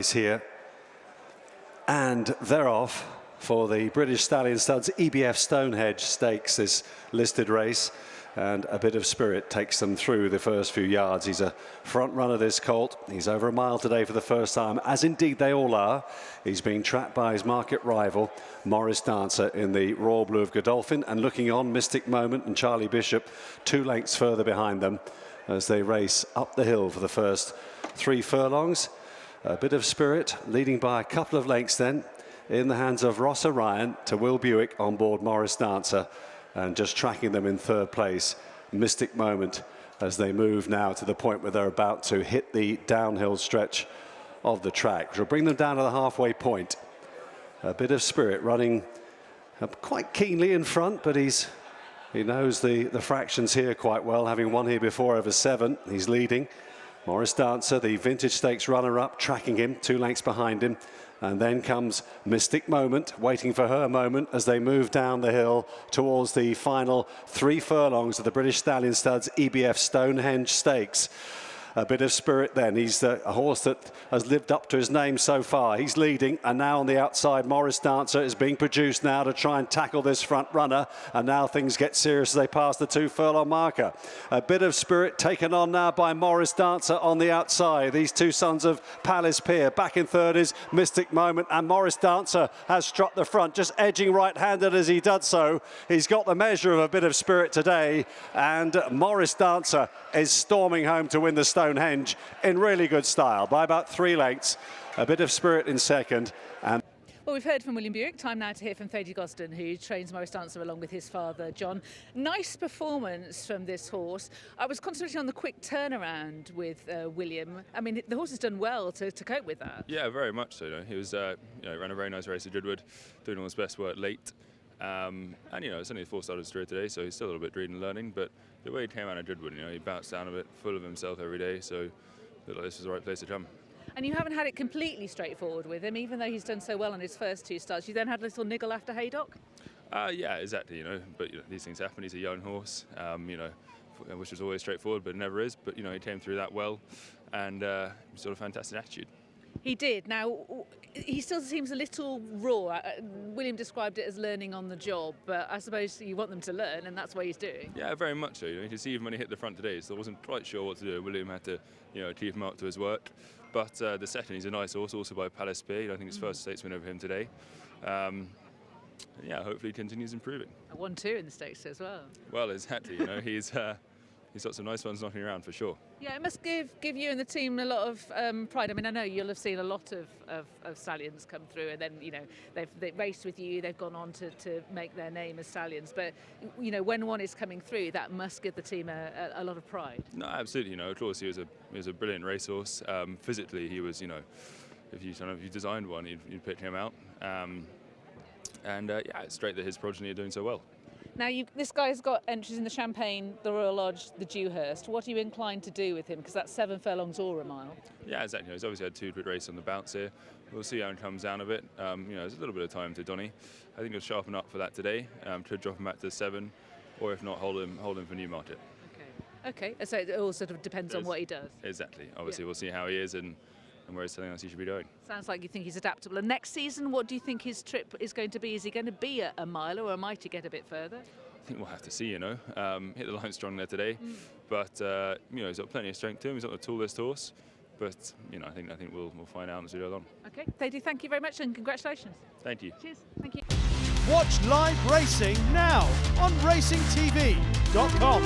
Is here, and they're off for the British Stallion Studs EBF Stonehenge Stakes, this listed race, and a bit of spirit takes them through the first few yards. He's a front runner, this colt. He's over a mile today for the first time, as indeed they all are. He's being trapped by his market rival Morris Dancer in the royal blue of Godolphin, and looking on, Mystic Moment and Charlie Bishop 2 lengths further behind them as they race up the hill for the first 3 furlongs. A bit of spirit, leading by a couple of lengths then, in the hands of Ross Orion to Will Buick on board Morris Dancer, and just tracking them in 3rd place, Mystic Moment, as they move now to the point where they're about to hit the downhill stretch of the track, which will bring them down to the halfway point. A bit of spirit running quite keenly in front, but he knows the fractions here quite well, having won here before over 7. He's leading. Morris Dancer, the Vintage Stakes runner-up, tracking him 2 lengths behind him. And then comes Mystic Moment, waiting for her moment as they move down the hill towards the final 3 furlongs of the British Stallion Studs EBF Stonehenge Stakes. A bit of spirit then. He's a horse that has lived up to his name so far. He's leading, and now on the outside, Morris Dancer is being produced now to try and tackle this front runner, and now things get serious as they pass the 2 furlong marker. A bit of spirit taken on now by Morris Dancer on the outside. These 2 sons of Palace Pier. Back in 3rd is Mystic Moment, and Morris Dancer has struck the front, just edging right-handed as he does so. He's got the measure of a bit of spirit today, and Morris Dancer is storming home to win the Stonehenge in really good style by about 3 lengths. A bit of spirit in 2nd. And well, we've heard from William Buick. Time now to hear from Thady Gosden, who trains Morris Dancer along with his father, John. Nice performance from this horse. I was concentrating on the quick turnaround with William. I mean, the horse has done well to cope with that. Yeah, very much so. He was, ran a very nice race at Goodwood, doing all his best work late. And it's only the 4 starters through today, so he's still a little bit reading and learning. But the way he came out of Goodwood, he bounced down a bit, full of himself every day. So I feel like this was the right place to come. And you haven't had it completely straightforward with him, even though he's done so well on his first 2 starts. You then had a little niggle after Haydock? Yeah, exactly. But these things happen. He's a young horse. Which was always straightforward, but it never is. But he came through that well, and sort of fantastic attitude. He did. Now, he still seems a little raw. William described it as learning on the job, but I suppose you want them to learn, and that's what he's doing. Yeah, very much so. You can see even when he hit the front today, so I wasn't quite sure what to do. William had to, keep him up to his work. But the second, he's a nice horse, also by Palace Pier. I think his first stakes win over him today. Hopefully he continues improving. A 1-2 in the stakes as well. Well, exactly. He's got some nice ones knocking around for sure. Yeah, it must give you and the team a lot of pride. I mean, I know you'll have seen a lot of stallions come through, and then they've raced with you. They've gone on to make their name as stallions. But when one is coming through, that must give the team a lot of pride. No, absolutely. Of course, he was a brilliant racehorse. Physically, he was. If you designed one, you'd pick him out. It's great that his progeny are doing so well. Now, this guy's got entries in the Champagne, the Royal Lodge, the Dewhurst. What are you inclined to do with him? Because that's 7 furlongs or a mile. Yeah, exactly. He's obviously had 2 good races on the bounce here. We'll see how he comes down a bit. There's a little bit of time to Donny. I think he'll sharpen up for that today. Could drop him back to 7, or if not, hold him for Newmarket. Okay. So it all sort of depends on what he does. Exactly. Obviously, We'll see how he is and where he's telling us he should be going. Sounds like you think he's adaptable. And next season, what do you think his trip is going to be? Is he going to be a mile, or might he get a bit further? I think we'll have to see, Hit the line strong there today. But, he's got plenty of strength to him. He's not the tallest horse. But, I think we'll find out as we go along. Okay, Thady, thank you very much and congratulations. Thank you. Cheers. Thank you. Watch live racing now on racingtv.com.